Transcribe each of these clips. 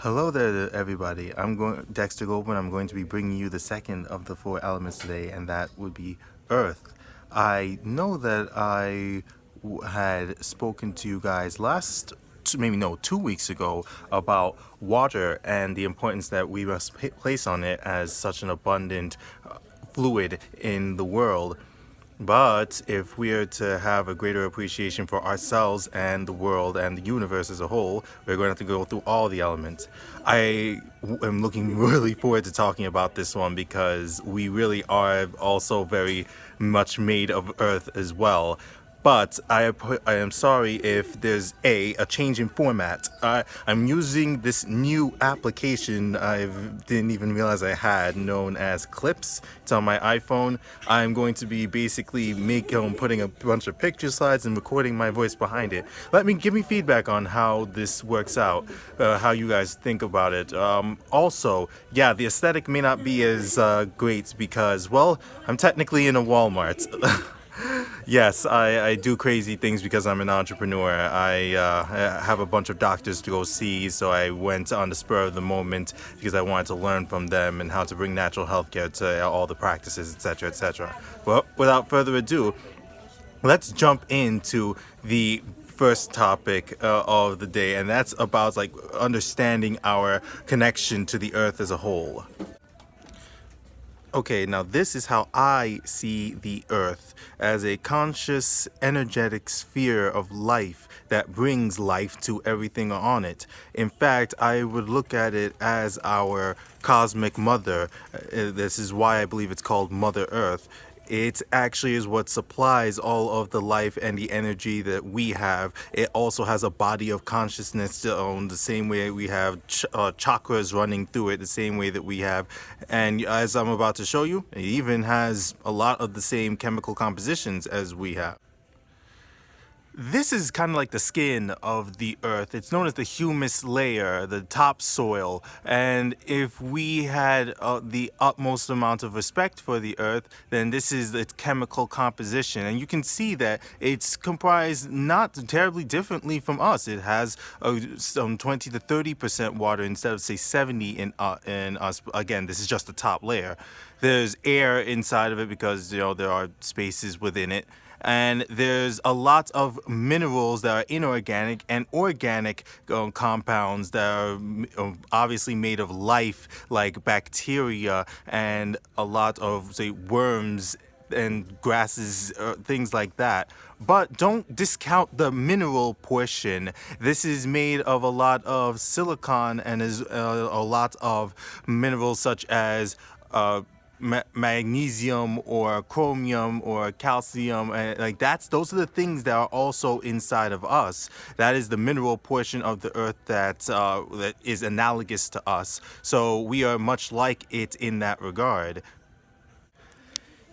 Hello there, everybody. Dexter Goldman. I'm going to be bringing you the second of the four elements today, and that would be Earth. I know that had spoken to you guys maybe no, 2 weeks ago about water and the importance that we must place on it as such an abundant fluid in the world. But if we are to have a greater appreciation for ourselves and the world and the universe as a whole, we're going to have to go through all the elements. Am looking really forward to talking about this one because we really are also very much made of Earth as well. But I am sorry if there's a change in format. I'm using this new application I didn't even realize I had, known as Clips. It's on my iPhone. I'm going to be basically putting a bunch of picture slides and recording my voice behind it. Give me feedback on how this works out, how you guys think about it. Also, yeah, the aesthetic may not be as great because, well, I'm technically in a Walmart. Yes, I do crazy things because I'm an entrepreneur. I have a bunch of doctors to go see, so I went on the spur of the moment because I wanted to learn from them and how to bring natural healthcare to all the practices, etc., etc. Well, without further ado, let's jump into the first topic of the day, and that's about understanding our connection to the earth as a whole. Okay, now this is how I see the earth, as a conscious, energetic sphere of life that brings life to everything on it. In fact, I would look at it as our cosmic mother. This is why I believe it's called Mother Earth. It actually is what supplies all of the life and the energy that we have. It also has a body of consciousness the same way we have chakras running through it, the same way that we have. And as I'm about to show you, it even has a lot of the same chemical compositions as we have. This is kind of like the skin of the earth. It's known as the humus layer, the topsoil. And if we had the utmost amount of respect for the earth, then this is its chemical composition. And you can see that it's comprised not terribly differently from us. It has some 20 to 30% water instead of, say, 70 in us. Again, this is just the top layer. There's air inside of it because, there are spaces within it. And there's a lot of minerals that are inorganic and organic compounds that are obviously made of life, like bacteria and a lot of, say, worms and grasses, things like that. But don't discount the mineral portion. This is made of a lot of silicon and is a lot of minerals such as magnesium or chromium or calcium, and those are the things that are also inside of us. That is the mineral portion of the earth that is analogous to us. So we are much like it in that regard.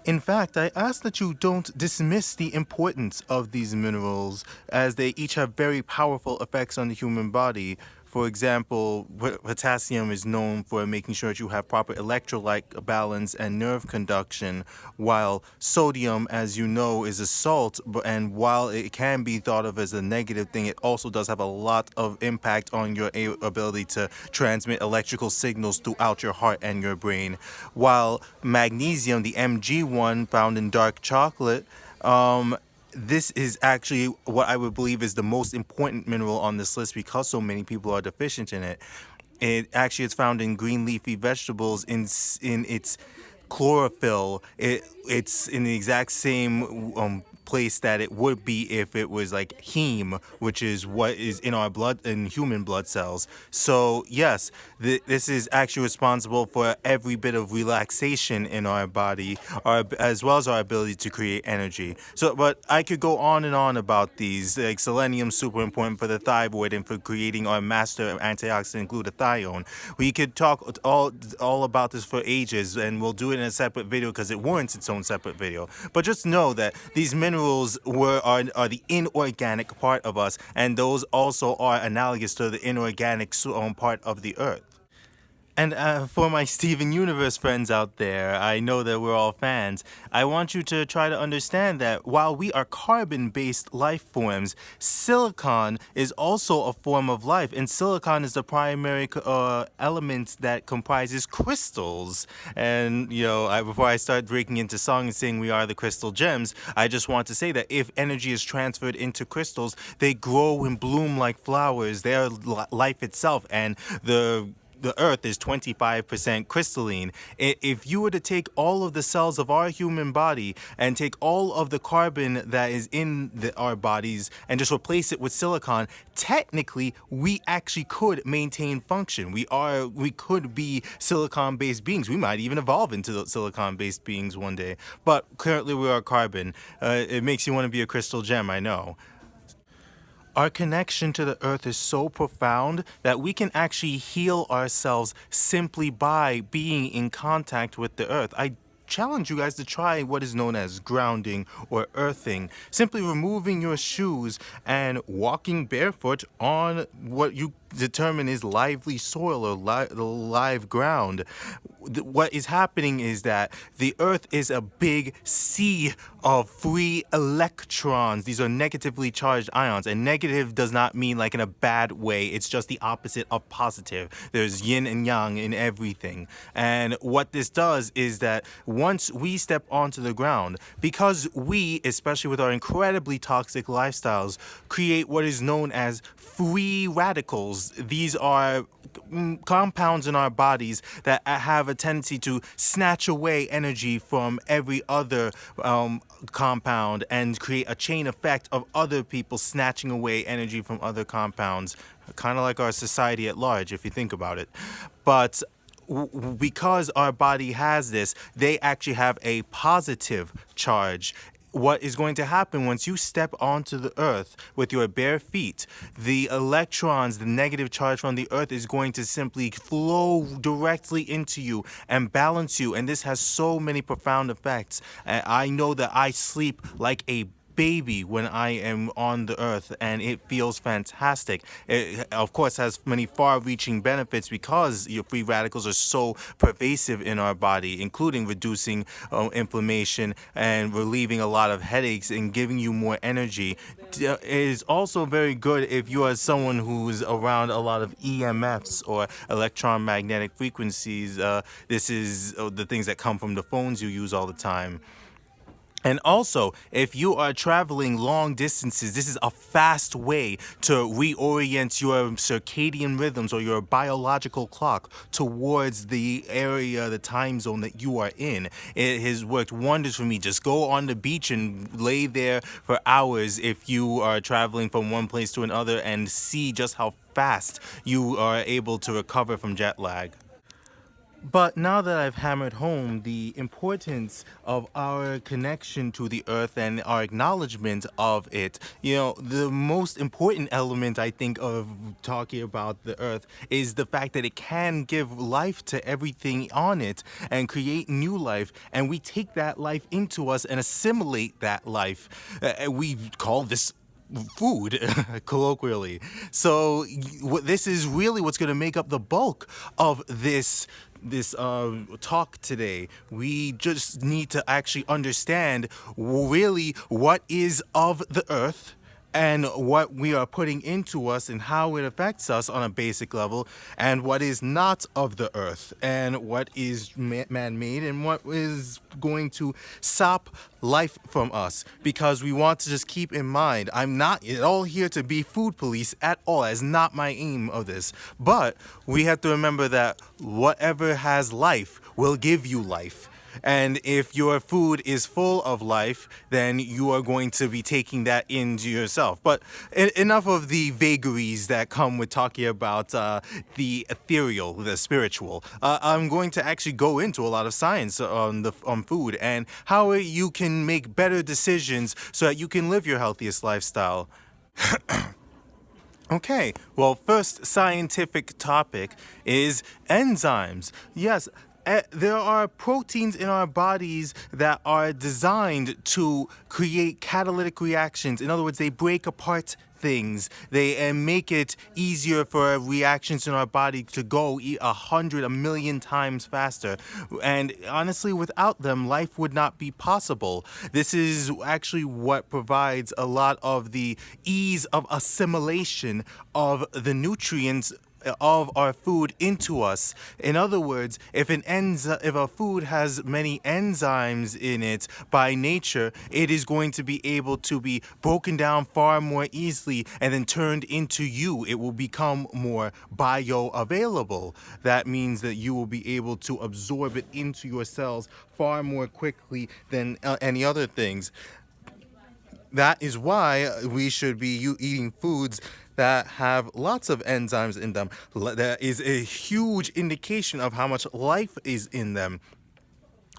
In fact, I ask that you don't dismiss the importance of these minerals, as they each have very powerful effects on the human body. For example, potassium is known for making sure that you have proper electrolyte balance and nerve conduction, while sodium, as you know, is a salt, and while it can be thought of as a negative thing, it also does have a lot of impact on your ability to transmit electrical signals throughout your heart and your brain. While magnesium, the Mg1 found in dark chocolate, this is actually what I would believe is the most important mineral on this list because so many people are deficient in it. It actually is found in green leafy vegetables in its chlorophyll. It's in the exact same place that it would be if it was like heme, which is what is in our blood, in human blood cells. So yes, this is actually responsible for every bit of relaxation in our body, as well as our ability to create energy. So, but I could go on and on about these. Like selenium, super important for the thyroid and for creating our master antioxidant glutathione. We could talk all about this for ages, and we'll do it in a separate video because it warrants its own separate video. But just know that these minerals are the inorganic part of us, and those also are analogous to the inorganic part of the earth. And for my Steven Universe friends out there, I know that we're all fans. I want you to try to understand that while we are carbon based life forms, silicon is also a form of life. And silicon is the primary element that comprises crystals. And, before I start breaking into song and saying we are the crystal gems, I just want to say that if energy is transferred into crystals, they grow and bloom like flowers. They are life itself. And the earth is 25% crystalline. If you were to take all of the cells of our human body and take all of the carbon that is in our bodies and just replace it with silicon, technically we actually could maintain function. We could be silicon-based beings. We might even evolve into silicon-based beings one day. But currently we are carbon. It makes you want to be a crystal gem, I know. Our connection to the earth is so profound that we can actually heal ourselves simply by being in contact with the earth. I challenge you guys to try what is known as grounding or earthing. Simply removing your shoes and walking barefoot on what you determine is lively soil or live ground. What is happening is that the earth is a big sea of free electrons. These are negatively charged ions, and negative does not mean like in a bad way. It's just the opposite of positive. There's yin and yang in everything. And what this does is that once we step onto the ground, because we, especially with our incredibly toxic lifestyles, create what is known as free radicals. These are compounds in our bodies that have a tendency to snatch away energy from every other compound and create a chain effect of other people snatching away energy from other compounds, kind of like our society at large, if you think about it. But because our body has this, they actually have a positive charge. What is going to happen once you step onto the earth with your bare feet, the electrons, the negative charge from the earth is going to simply flow directly into you and balance you. And this has so many profound effects. I know that I sleep like a baby when I am on the earth, and it feels fantastic. It, of course, has many far-reaching benefits because your free radicals are so pervasive in our body, including reducing inflammation and relieving a lot of headaches and giving you more energy. It is also very good if you are someone who's around a lot of EMFs or electromagnetic frequencies. This is the things that come from the phones you use all the time. And also, if you are traveling long distances, this is a fast way to reorient your circadian rhythms or your biological clock towards the area, the time zone that you are in. It has worked wonders for me. Just go on the beach and lay there for hours if you are traveling from one place to another and see just how fast you are able to recover from jet lag. But now that I've hammered home the importance of our connection to the earth and our acknowledgement of it, the most important element I think of talking about the earth is the fact that it can give life to everything on it and create new life. And we take that life into us and assimilate that life. We call this food, colloquially. So this is really what's going to make up the bulk of this talk today. We just need to actually understand really what is of the earth and what we are putting into us and how it affects us on a basic level, and what is not of the earth, and what is man-made, and what is going to stop life from us. Because we want to just keep in mind, I'm not at all here to be food police at all. That's not my aim of this. But we have to remember that whatever has life will give you life. And if your food is full of life, then you are going to be taking that into yourself. But enough of the vagaries that come with talking about the ethereal, the spiritual. I'm going to actually go into a lot of science on food and how you can make better decisions so that you can live your healthiest lifestyle. Okay, well, first scientific topic is enzymes. Yes, there are proteins in our bodies that are designed to create catalytic reactions. In other words, they break apart things. They make it easier for reactions in our body to go 100 million times faster. And honestly, without them, life would not be possible. This is actually what provides a lot of the ease of assimilation of the nutrients of our food into us. In other words, if a food has many enzymes in it by nature, it is going to be able to be broken down far more easily and then turned into you. It will become more bioavailable. That means that you will be able to absorb it into your cells far more quickly than any other things. That is why we should be eating foods that have lots of enzymes in them. That is a huge indication of how much life is in them.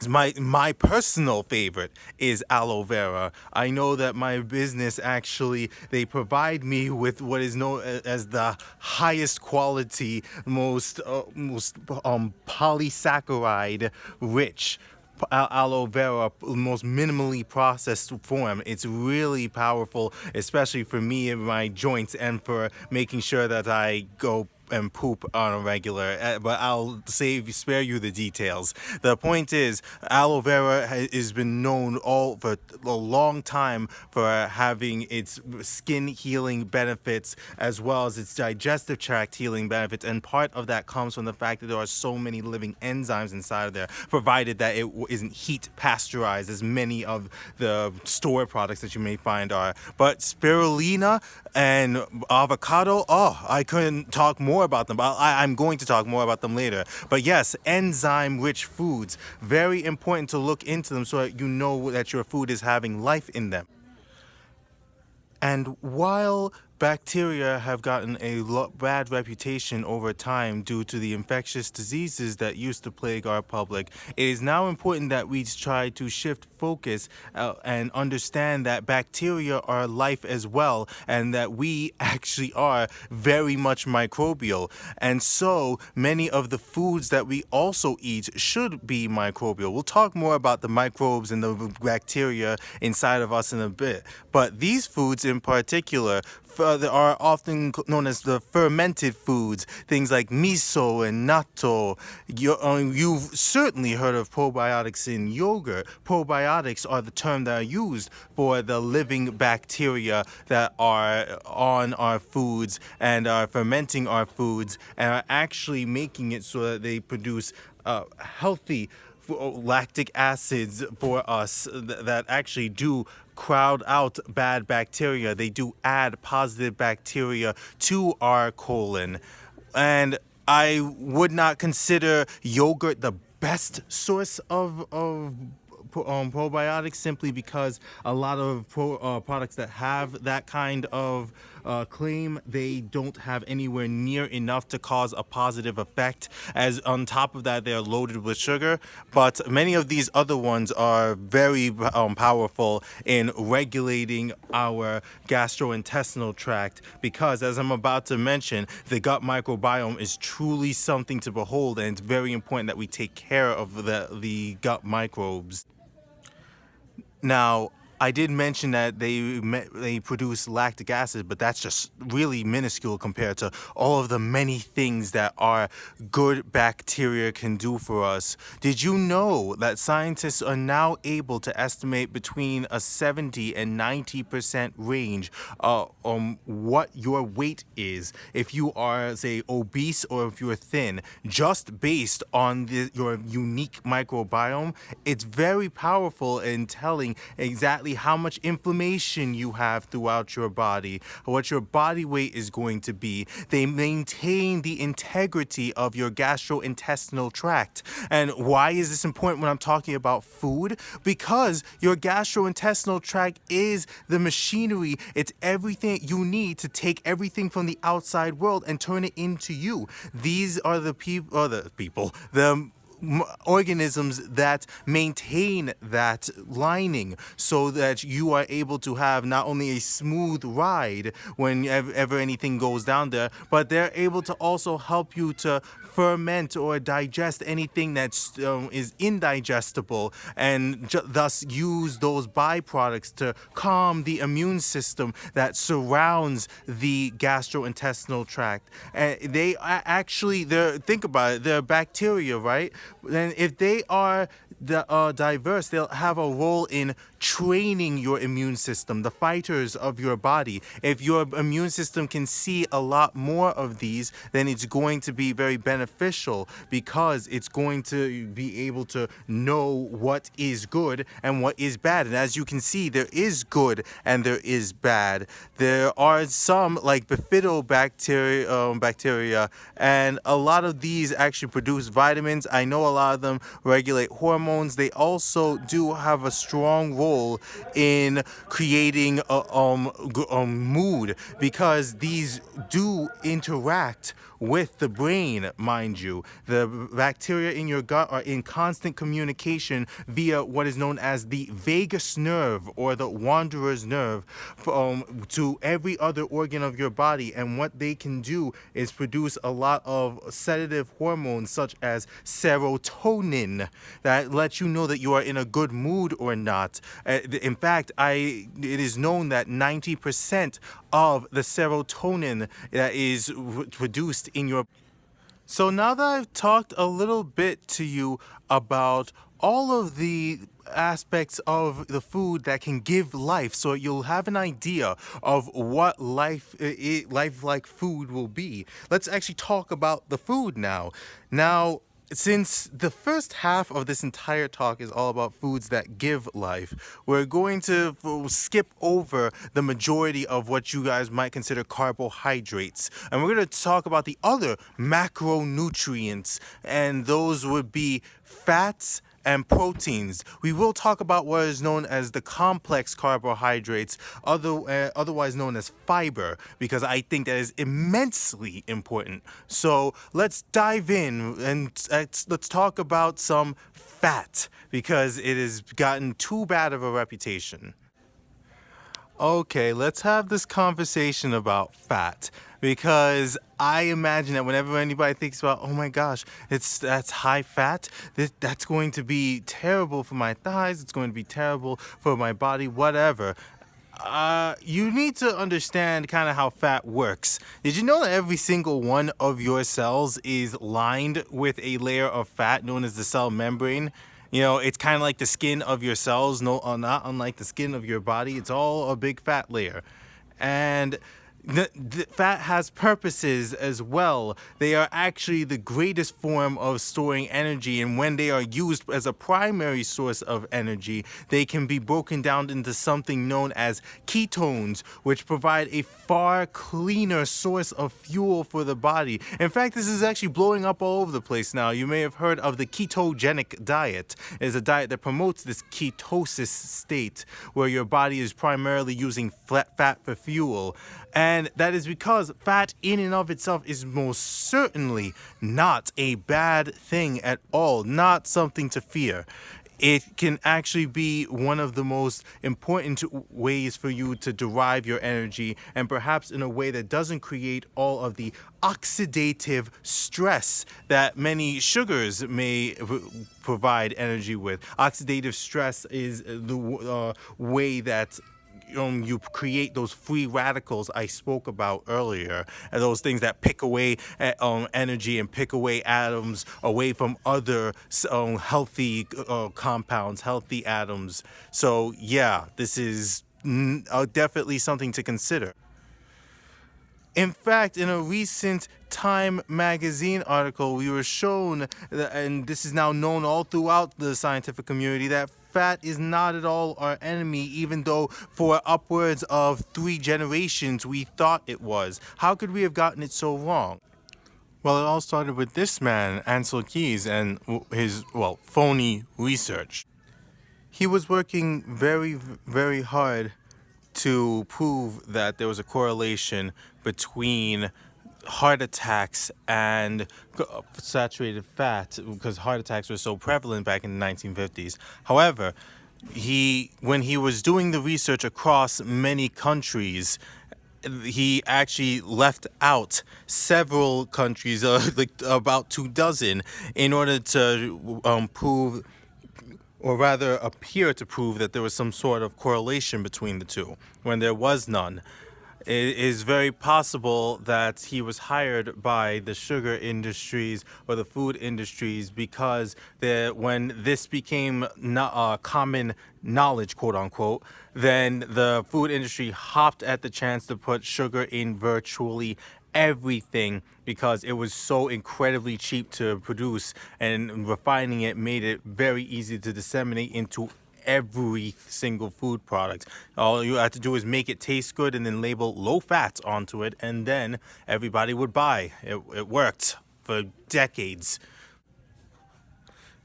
My personal favorite is aloe vera. I know that my business actually, they provide me with what is known as the highest quality, most polysaccharide rich aloe vera, most minimally processed form. It's really powerful, especially for me and my joints, and for making sure that I go and poop on a regular, but I'll spare you the details. The point is, aloe vera has been known all for a long time for having its skin healing benefits as well as its digestive tract healing benefits, and part of that comes from the fact that there are so many living enzymes inside of there, provided that it isn't heat pasteurized as many of the store products that you may find are. But spirulina and avocado, I couldn't talk more about them. I'm going to talk more about them later. But yes, enzyme-rich foods, very important to look into them so that you know that your food is having life in them. And while bacteria have gotten a bad reputation over time due to the infectious diseases that used to plague our public, it is now important that we try to shift focus and understand that bacteria are life as well, and that we actually are very much microbial. And so many of the foods that we also eat should be microbial. We'll talk more about the microbes and the bacteria inside of us in a bit. But these foods in particular are often known as the fermented foods, things like miso and natto. You've certainly heard of probiotics in yogurt. Probiotics are the term that are used for the living bacteria that are on our foods and are fermenting our foods and are actually making it so that they produce healthy lactic acids for us that actually do crowd out bad bacteria. They do add positive bacteria to our colon. And I would not consider yogurt the best source of probiotics, simply because a lot of products that have that kind of claim, they don't have anywhere near enough to cause a positive effect, as on top of that they're loaded with sugar. But many of these other ones are very powerful in regulating our gastrointestinal tract, because as I'm about to mention, the gut microbiome is truly something to behold, and it's very important that we take care of the gut microbes. Now, I did mention that they produce lactic acid, but that's just really minuscule compared to all of the many things that our good bacteria can do for us. Did you know that scientists are now able to estimate between a 70 and 90% range on what your weight is if you are, say, obese or if you're thin, just based on your unique microbiome? It's very powerful in telling exactly how much inflammation you have throughout your body, what your body weight is going to be. They maintain the integrity of your gastrointestinal tract. And why is this important when I'm talking about food? Because your gastrointestinal tract is the machinery. It's everything you need to take everything from the outside world and turn it into you. These are the organisms that maintain that lining so that you are able to have not only a smooth ride whenever anything goes down there, but they're able to also help you to ferment or digest anything that is indigestible, and thus use those byproducts to calm the immune system that surrounds the gastrointestinal tract. And they are actually, think about it, they're bacteria, right? And if they are diverse, they'll have a role in training your immune system, the fighters of your body. If your immune system can see a lot more of these, then it's going to be very beneficial, because it's going to be able to know what is good and what is bad. And as you can see, there is good and there is bad. There are some, like bacteria, and a lot of these actually produce vitamins. I know a lot of them regulate hormones. They also do have a strong role in creating a mood, because these do interact with the brain, mind you. The bacteria in your gut are in constant communication via what is known as the vagus nerve, or the wanderer's nerve, to every other organ of your body. And what they can do is produce a lot of sedative hormones, such as serotonin, that lets you know that you are in a good mood or not. In fact, it is known that 90% of the serotonin that is produced in your... So now that I've talked a little bit to you about all of the aspects of the food that can give life, so you'll have an idea of what life-like food will be, let's actually talk about the food now. Since the first half of this entire talk is all about foods that give life, we're going to skip over the majority of what you guys might consider carbohydrates. And we're going to talk about the other macronutrients, and those would be fats and proteins. We will talk about what is known as the complex carbohydrates, otherwise known as fiber, because I think that is immensely important. So let's dive in and let's talk about some fat, because it has gotten too bad of a reputation. Okay, let's have this conversation about fat, because I imagine that whenever anybody thinks about, oh my gosh, that's high fat, that's going to be terrible for my thighs, it's going to be terrible for my body, whatever. You need to understand kind of how fat works. Did you know that every single one of your cells is lined with a layer of fat known as the cell membrane? You know, it's kind of like the skin of your cells, not unlike the skin of your body. It's all a big fat layer. And the fat has purposes as well. They are actually the greatest form of storing energy, and when they are used as a primary source of energy, they can be broken down into something known as ketones, which provide a far cleaner source of fuel for the body. In fact, this is actually blowing up all over the place now. You may have heard of the ketogenic diet. It is a diet that promotes this ketosis state, where your body is primarily using fat for fuel. And that is because fat in and of itself is most certainly not a bad thing at all, not something to fear. It can actually be one of the most important ways for you to derive your energy, and perhaps in a way that doesn't create all of the oxidative stress that many sugars may provide energy with. Oxidative stress is the way that you create those free radicals I spoke about earlier, and those things that pick away energy and pick away atoms away from other healthy compounds, healthy atoms. So yeah, this is definitely something to consider. In fact, in a recent Time magazine article, we were shown, and this is now known all throughout the scientific community, that fat is not at all our enemy, even though for upwards of 3 generations we thought it was. How could we have gotten it so wrong? Well, it all started with this man, Ansel Keys, and his, phony research. He was working very, very hard to prove that there was a correlation between heart attacks and saturated fat, because heart attacks were so prevalent back in the 1950s. However, when he was doing the research across many countries, he actually left out several countries, like about 2 dozen, in order to prove, or rather appear to prove, that there was some sort of correlation between the two, when there was none. It is very possible that he was hired by the sugar industries or the food industries, because when this became common knowledge, quote unquote, then the food industry hopped at the chance to put sugar in virtually everything, because it was so incredibly cheap to produce, and refining it made it very easy to disseminate into every single food product. All you have to do is make it taste good and then label low fat onto it, and then everybody would buy. It worked for decades.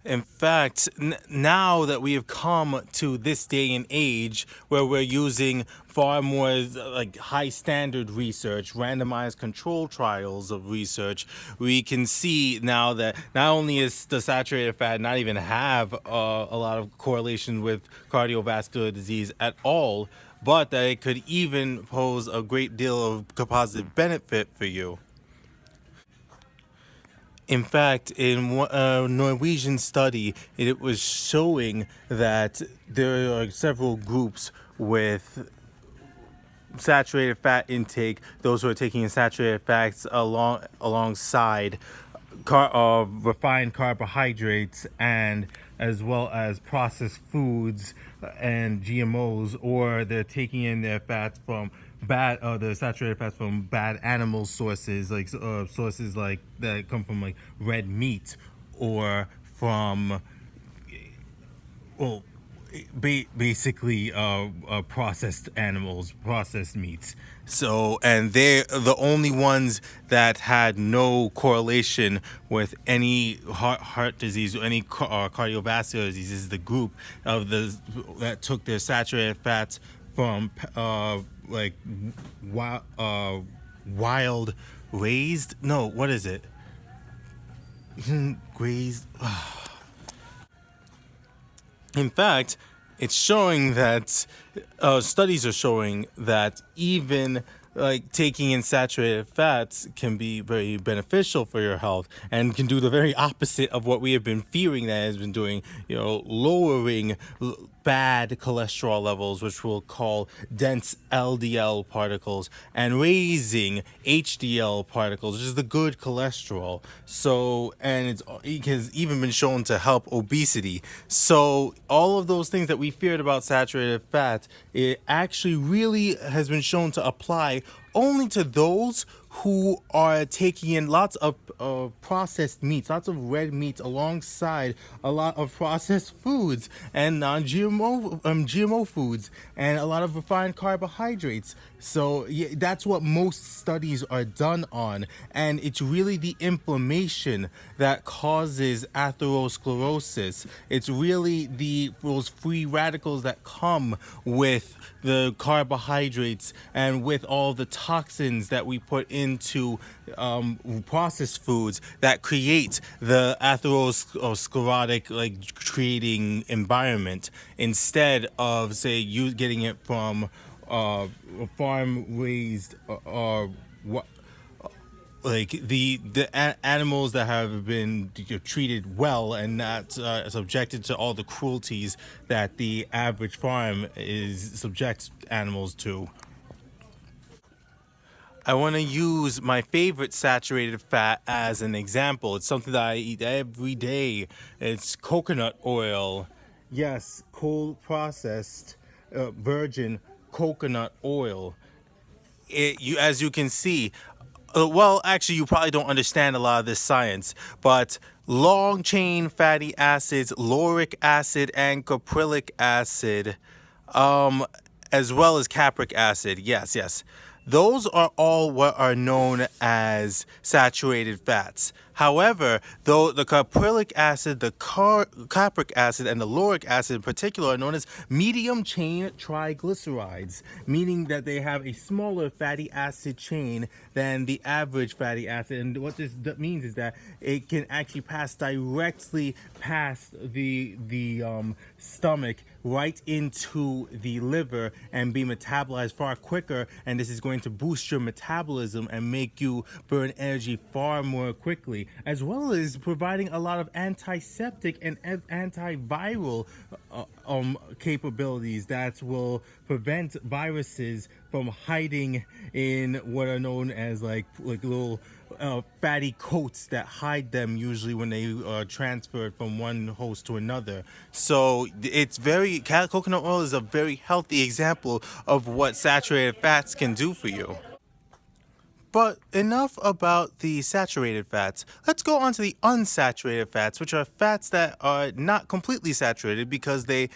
In fact, now that we have come to this day and age where we're using far more like high standard research, randomized control trials of research, we can see now that not only is the saturated fat not even have a lot of correlation with cardiovascular disease at all, but that it could even pose a great deal of positive benefit for you. In fact, in a Norwegian study, it was showing that there are several groups with saturated fat intake, those who are taking saturated fats alongside refined carbohydrates, and as well as processed foods and GMOs, or they're taking in their fats from the saturated fats from bad animal sources, like sources like that come from like red meat, or from, well, basically processed animals, processed meats. So, and they're the only ones that had no correlation with any heart disease or any cardiovascular disease, is the group of that took their saturated fats from like wild raised, no, what is it? Grazed. In fact, it's showing that studies are showing that even like taking in saturated fats can be very beneficial for your health, and can do the very opposite of what we have been fearing that it has been doing, lowering bad cholesterol levels, which we'll call dense LDL particles, and raising HDL particles, which is the good cholesterol. So, and it has even been shown to help obesity. So all of those things that we feared about saturated fat, it actually really has been shown to apply only to those who are taking in lots of processed meats, lots of red meats, alongside a lot of processed foods and GMO foods, and a lot of refined carbohydrates. So yeah, that's what most studies are done on, and it's really the inflammation that causes atherosclerosis. It's really those free radicals that come with the carbohydrates and with all the toxins that we put into processed foods that create the atherosclerotic creating environment, instead of, say, you getting it from farm raised like the animals that have been treated well and not subjected to all the cruelties that the average farm subjects animals to. I want to use my favorite saturated fat as an example. It's something that I eat every day. It's coconut oil. Yes, cold processed virgin coconut oil. As you can see, well, actually, you probably don't understand a lot of this science, but long chain fatty acids, lauric acid, and caprylic acid, as well as capric acid. Yes. those are all what are known as saturated fats. However, though the caprylic acid, the capric acid, and the lauric acid in particular are known as medium chain triglycerides, meaning that they have a smaller fatty acid chain than the average fatty acid. And what this means is that it can actually pass directly past the stomach right into the liver and be metabolized far quicker, and this is going to boost your metabolism and make you burn energy far more quickly, as well as providing a lot of antiseptic and antiviral capabilities that will prevent viruses from hiding in what are known as like little fatty coats that hide them usually when they are transferred from one host to another. So it's coconut oil is a very healthy example of what saturated fats can do for you. But enough about the saturated fats. Let's go on to the unsaturated fats, which are fats that are not completely saturated because like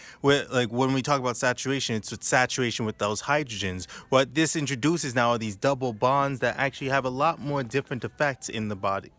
when we talk about saturation, it's with saturation with those hydrogens. What this introduces now are these double bonds that actually have a lot more different effects in the body.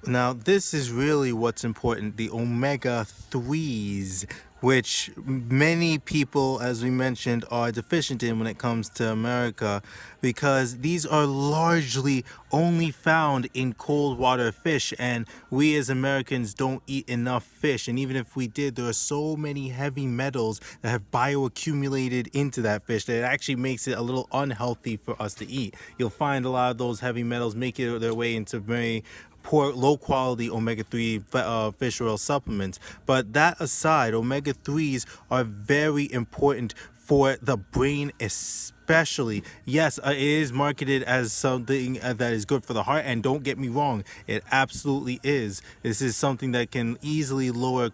Now, this is really what's important, the omega 3s, which many people, as we mentioned, are deficient in when it comes to America, because these are largely only found in cold water fish, and we as Americans don't eat enough fish. And even if we did, there are so many heavy metals that have bioaccumulated into that fish that it actually makes it a little unhealthy for us to eat. You'll find a lot of those heavy metals make their way into very poor, low-quality omega-3 fish oil supplements. But that aside, omega-3s are very important for the brain especially. Yes, it is marketed as something that is good for the heart, and don't get me wrong, it absolutely is. This is something that can easily lower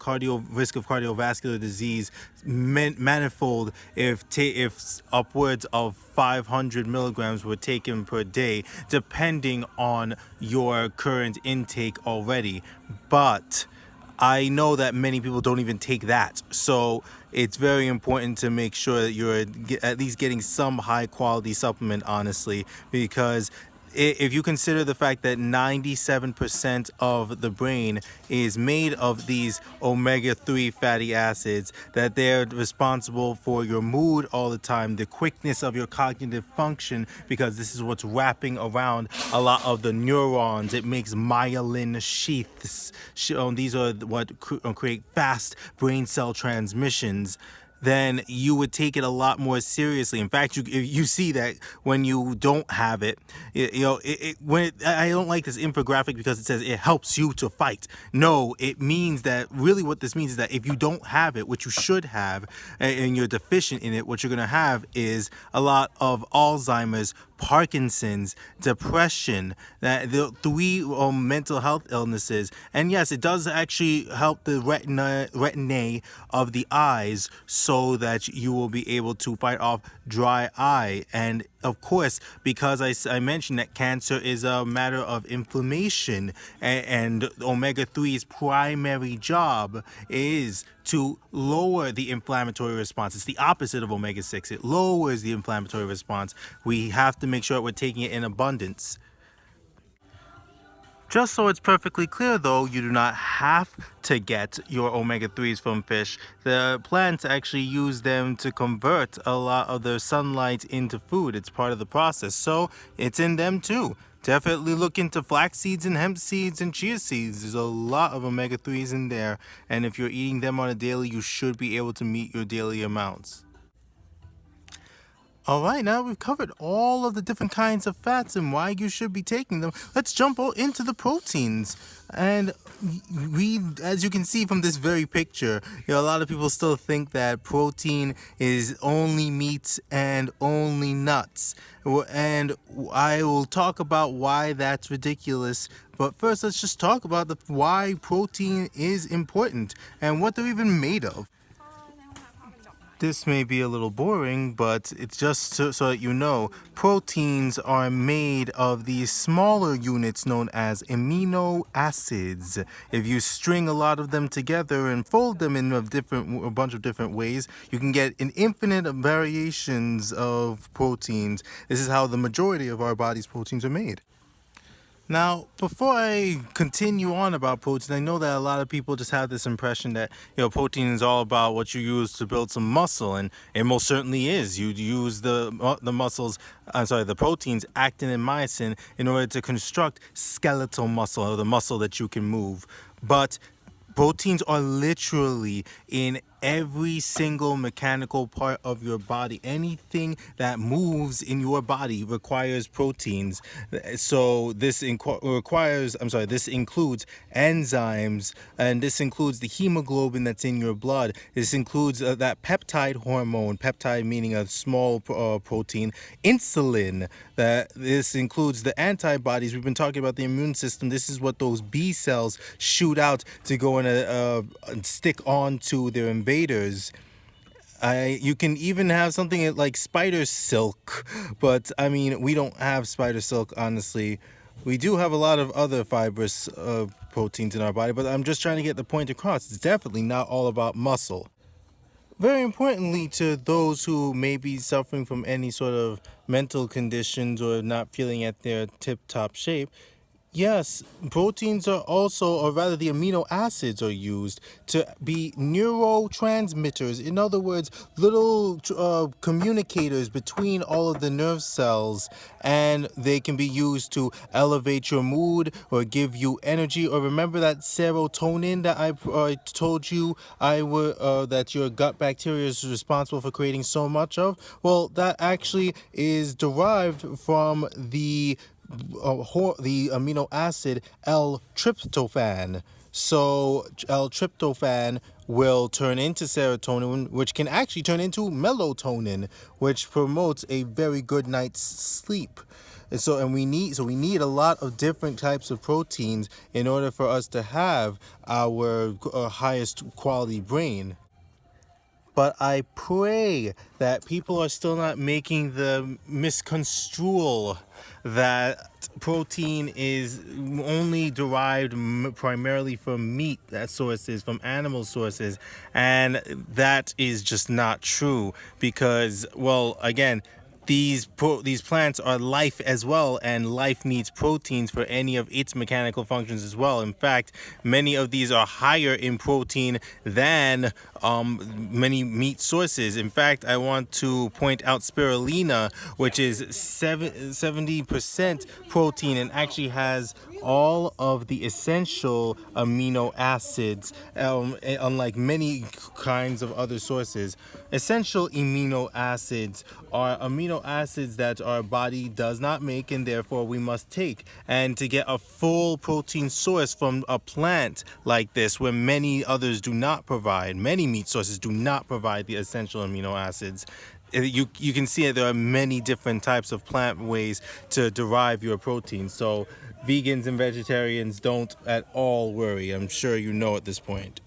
risk of cardiovascular disease manifold if upwards of 500 milligrams were taken per day, depending on your current intake already. But I know that many people don't even take that. So it's very important to make sure that you're at least getting some high quality supplement, honestly, because if you consider the fact that 97% of the brain is made of these omega-3 fatty acids, that they're responsible for your mood all the time, the quickness of your cognitive function, because this is what's wrapping around a lot of the neurons. It makes myelin sheaths. These are what create fast brain cell transmissions. Then you would take it a lot more seriously. In fact, you see that when you don't have it, I don't like this infographic because it says it helps you to fight. No, it means that really what this means is that if you don't have it, which you should have, and you're deficient in it, what you're going to have is a lot of Alzheimer's, Parkinson's, depression, that the three mental health illnesses. And yes, it does actually help the retinae of the eyes so that you will be able to fight off dry eye. And of course, because I mentioned that cancer is a matter of inflammation, and omega-3's primary job is to lower the inflammatory response. It's the opposite of omega-6. It lowers the inflammatory response. We have to make sure we're taking it in abundance. Just so it's perfectly clear, though, you do not have to get your omega-3s from fish. The plants actually use them to convert a lot of their sunlight into food. It's part of the process, so it's in them too. Definitely look into flax seeds and hemp seeds and chia seeds. There's a lot of omega-3s in there, and if you're eating them on a daily, you should be able to meet your daily amounts. All right, now we've covered all of the different kinds of fats and why you should be taking them. Let's jump into the proteins. And as you can see from this very picture, a lot of people still think that protein is only meat and only nuts. And I will talk about why that's ridiculous. But first, let's just talk about why protein is important and what they're even made of. This may be a little boring, but it's just so that you know, proteins are made of these smaller units known as amino acids. If you string a lot of them together and fold them in a bunch of different ways, you can get an infinite variations of proteins. This is how the majority of our body's proteins are made. Now, before I continue on about protein, I know that a lot of people just have this impression that, protein is all about what you use to build some muscle, and it most certainly is. You use the proteins, actin and myosin, in order to construct skeletal muscle, or the muscle that you can move. But proteins are literally in every single mechanical part of your body. Anything that moves in your body requires proteins. So this includes enzymes, and this includes the hemoglobin that's in your blood. This includes that peptide hormone, peptide meaning a small protein, insulin. This includes the antibodies. We've been talking about the immune system. This is what those B cells shoot out to go and stick on to their invaders. You can even have something like spider silk, but I mean, we don't have spider silk, honestly. We do have a lot of other fibrous proteins in our body, but I'm just trying to get the point across. It's definitely not all about muscle. Very importantly, to those who may be suffering from any sort of mental conditions or not feeling at their tip-top shape, yes, proteins are also, or rather the amino acids are used to be neurotransmitters. In other words, little communicators between all of the nerve cells, and they can be used to elevate your mood or give you energy. Or remember that serotonin that I told you that your gut bacteria is responsible for creating so much of? Well, that actually is derived from the the amino acid L-tryptophan. So L-tryptophan will turn into serotonin, which can actually turn into melatonin, which promotes a very good night's sleep. And we need a lot of different types of proteins in order for us to have our highest quality brain. But I pray that people are still not making the misconstrual that protein is only derived primarily from meat sources, from animal sources, and that is just not true because, well, again, these plants are life as well, and life needs proteins for any of its mechanical functions as well. In fact, many of these are higher in protein than many meat sources. In fact, I want to point out spirulina, which is 70% protein and actually has all of the essential amino acids, unlike many kinds of other sources. Essential amino acids are amino acids that our body does not make and therefore we must take. And to get a full protein source from a plant like this, where many others do not provide, many meat sources do not provide the essential amino acids, you can see that there are many different types of plant ways to derive your protein. So vegans and vegetarians don't at all worry. I'm sure you know at this point.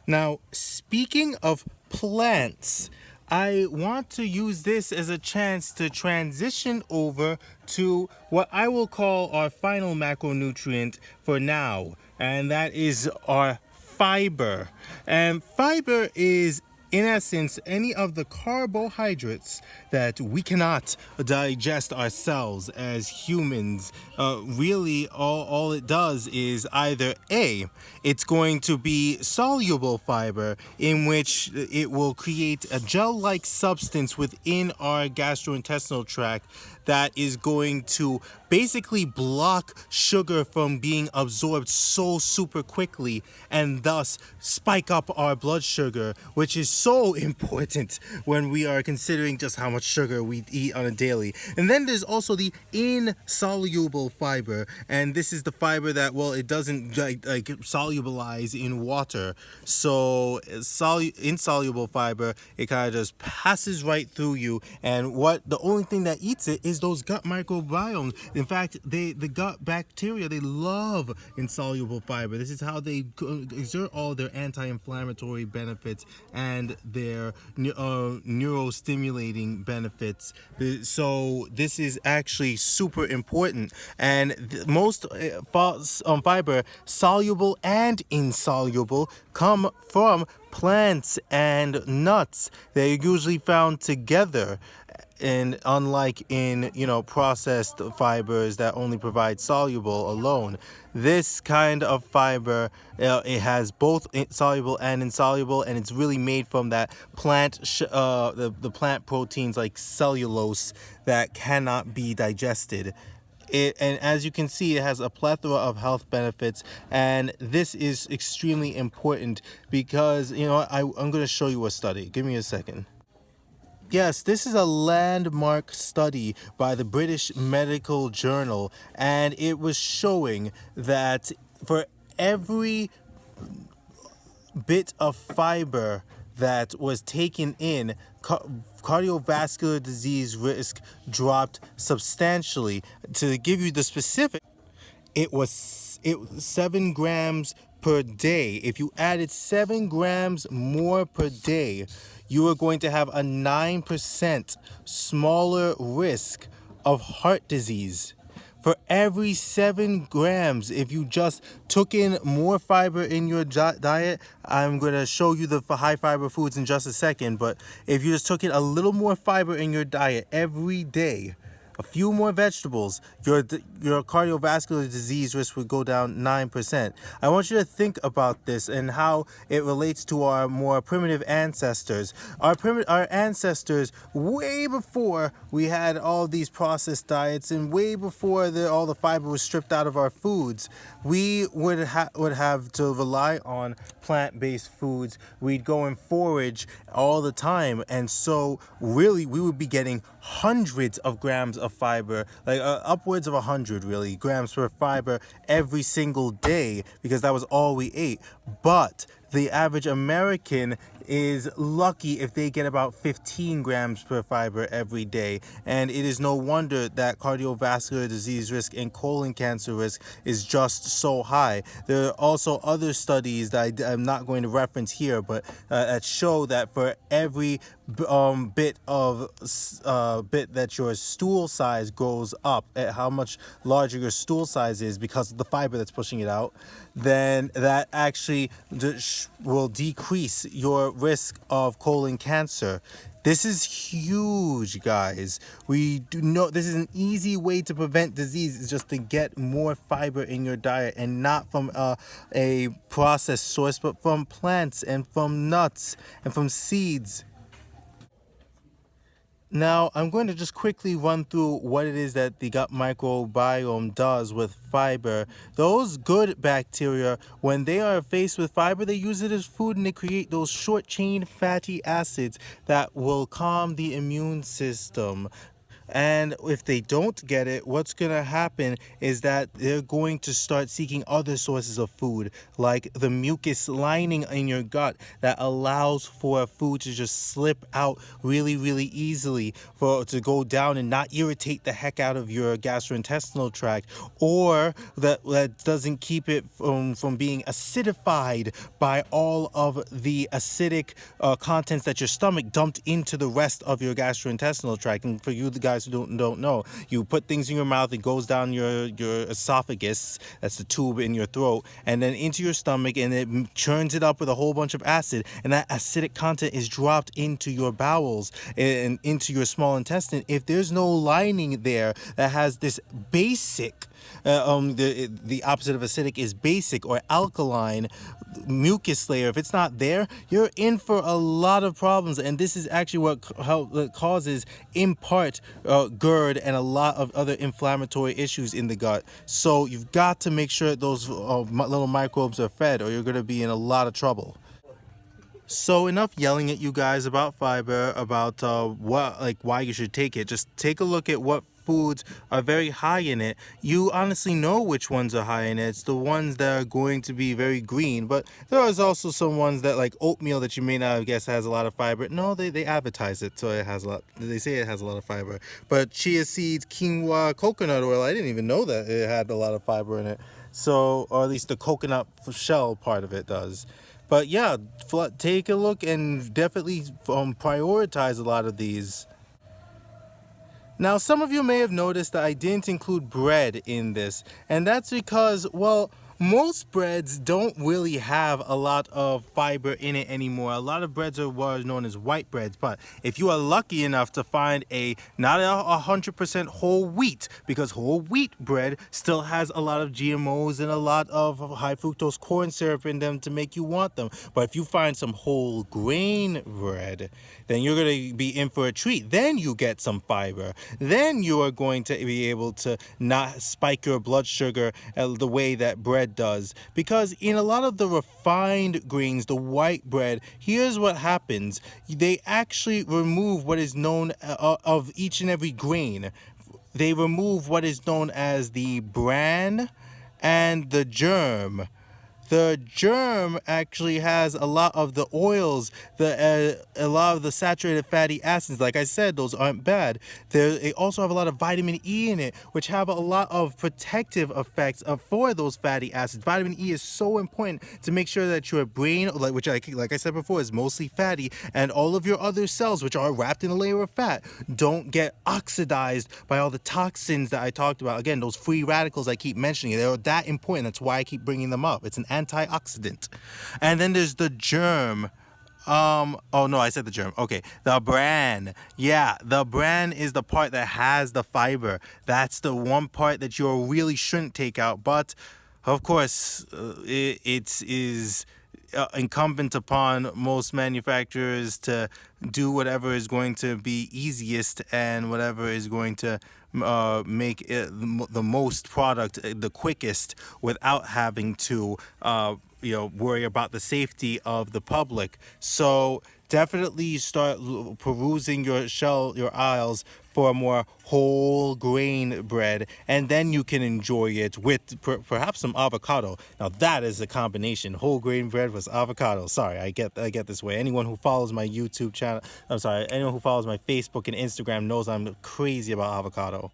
Now, speaking of plants, I want to use this as a chance to transition over to what I will call our final macronutrient for now, and that is our fiber. And fiber is, in essence, any of the carbohydrates that we cannot digest ourselves as humans. Really, all it does is either A, it's going to be soluble fiber, in which it will create a gel-like substance within our gastrointestinal tract that is going to basically block sugar from being absorbed so super quickly and thus spike up our blood sugar, which is so important when we are considering just how much sugar we eat on a daily. And then there's also the insoluble fiber, and this is the fiber that, well, it doesn't like solubilize in water. So insoluble fiber, it kind of just passes right through you, and the only thing that eats it is those gut microbiomes. In fact, the gut bacteria, they love insoluble fiber. This is how they exert all their anti-inflammatory benefits and their neurostimulating benefits. So this is actually super important. And most fiber, soluble and insoluble, come from plants and nuts. They're usually found together. And unlike in, processed fibers that only provide soluble alone, this kind of fiber, it has both soluble and insoluble, and it's really made from that plant, the plant proteins like cellulose that cannot be digested. And as you can see, it has a plethora of health benefits, and this is extremely important because, I'm going to show you a study. Give me a second. Yes, this is a landmark study by the British Medical Journal, and it was showing that for every bit of fiber that was taken in, cardiovascular disease risk dropped substantially. To give you the specific, it was 7 grams per day. If you added 7 grams more per day, you are going to have a 9% smaller risk of heart disease. For every 7 grams, if you just took in more fiber in your diet, I'm going to show you the high fiber foods in just a second, but if you just took in a little more fiber in your diet every day, a few more vegetables, your cardiovascular disease risk would go down 9%. I want you to think about this and how it relates to our more primitive ancestors. Our ancestors, way before we had all these processed diets and way before all the fiber was stripped out of our foods, we would have to rely on plant-based foods. We'd go and forage all the time, and so really we would be getting hundreds of grams of fiber, like upwards of 100 really grams per fiber every single day, because that was all we ate. But the average American is lucky if they get about 15 grams per fiber every day. And it is no wonder that cardiovascular disease risk and colon cancer risk is just so high. There are also other studies that I'm not going to reference here, but that show that for every bit that your stool size goes up, at how much larger your stool size is because of the fiber that's pushing it out, then that actually will decrease your risk of colon cancer. This is huge, guys. We do know this is an easy way to prevent disease, is just to get more fiber in your diet, and not from a processed source, but from plants and from nuts and from seeds. Now, I'm going to just quickly run through what it is that the gut microbiome does with fiber. Those good bacteria, when they are faced with fiber, they use it as food, and they create those short-chain fatty acids that will calm the immune system. And if they don't get it, what's going to happen is that they're going to start seeking other sources of food, like the mucus lining in your gut that allows for food to just slip out really, really easily, for it to go down and not irritate the heck out of your gastrointestinal tract, or that doesn't keep it from being acidified by all of the acidic contents that your stomach dumped into the rest of your gastrointestinal tract. And for you, the guys who don't know, you put things in your mouth, it goes down your esophagus, that's the tube in your throat, and then into your stomach, and it churns it up with a whole bunch of acid, and that acidic content is dropped into your bowels and into your small intestine. If there's no lining there that has this basic the opposite of acidic is basic or alkaline mucus layer, if it's not there, you're in for a lot of problems. And this is actually what causes, in part, GERD and a lot of other inflammatory issues in the gut. So you've got to make sure those little microbes are fed, or you're going to be in a lot of trouble. So enough yelling at you guys about fiber, about why you should take it. Just take a look at what foods are very high in it. You honestly know which ones are high in it. It's the ones that are going to be very green, but there is also some ones that, like oatmeal, that you may not have guessed has a lot of fiber. No, they advertise it, so it has a lot. They say it has a lot of fiber. But chia seeds, quinoa, coconut oil, I didn't even know that it had a lot of fiber in it. So, or at least the coconut shell part of it does. But yeah, take a look and definitely prioritize a lot of these. Now, some of you may have noticed that I didn't include bread in this, and that's because, well, most breads don't really have a lot of fiber in it anymore. A lot of breads are what are known as white breads, but if you are lucky enough to find not 100% whole wheat, because whole wheat bread still has a lot of GMOs and a lot of high fructose corn syrup in them to make you want them. But if you find some whole grain bread, then you're going to be in for a treat. Then you get some fiber. Then you are going to be able to not spike your blood sugar the way that bread does. Because in a lot of the refined grains, the white bread, here's what happens. They actually remove what is known of each and every grain. They remove what is known as the bran and the germ. The germ actually has a lot of the oils, a lot of the saturated fatty acids. Like I said, those aren't bad. They also have a lot of vitamin E in it, which have a lot of protective effects for those fatty acids. Vitamin E is so important to make sure that your brain, which like I said before, is mostly fatty, and all of your other cells, which are wrapped in a layer of fat, don't get oxidized by all the toxins that I talked about. Again, those free radicals I keep mentioning, they're that important. That's why I keep bringing them up. It's an antioxidant. And then there's the germ. Oh no, I said the germ. Okay, the bran. Yeah, the bran is the part that has the fiber. That's the one part that you really shouldn't take out. But of course, it is incumbent upon most manufacturers to do whatever is going to be easiest and whatever is going to make it the most product the quickest without having to worry about the safety of the public. So definitely start perusing your aisles for more whole grain bread, and then you can enjoy it with perhaps some avocado. Now that is a combination: whole grain bread with avocado. Sorry, I get this way. Anyone who follows my YouTube channel, I'm sorry, anyone who follows my Facebook and Instagram knows I'm crazy about avocado.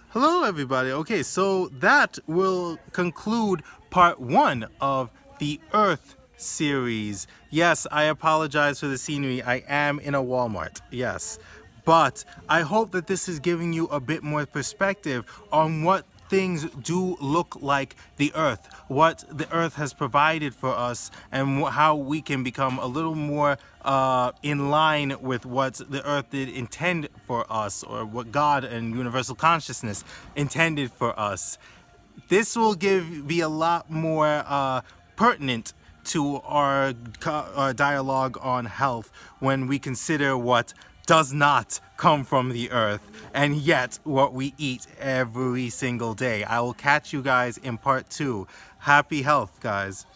Hello, everybody. Okay, so that will conclude part 1 of the Earth series. Yes, I apologize for the scenery. I am in a Walmart. Yes. But I hope that this is giving you a bit more perspective on what things do look like the earth, what the earth has provided for us, and how we can become a little more in line with what the earth did intend for us, or what God and universal consciousness intended for us. This will be a lot more pertinent to our dialogue on health when we consider what does not come from the earth, and yet what we eat every single day. I will catch you guys in part 2. Happy health, guys.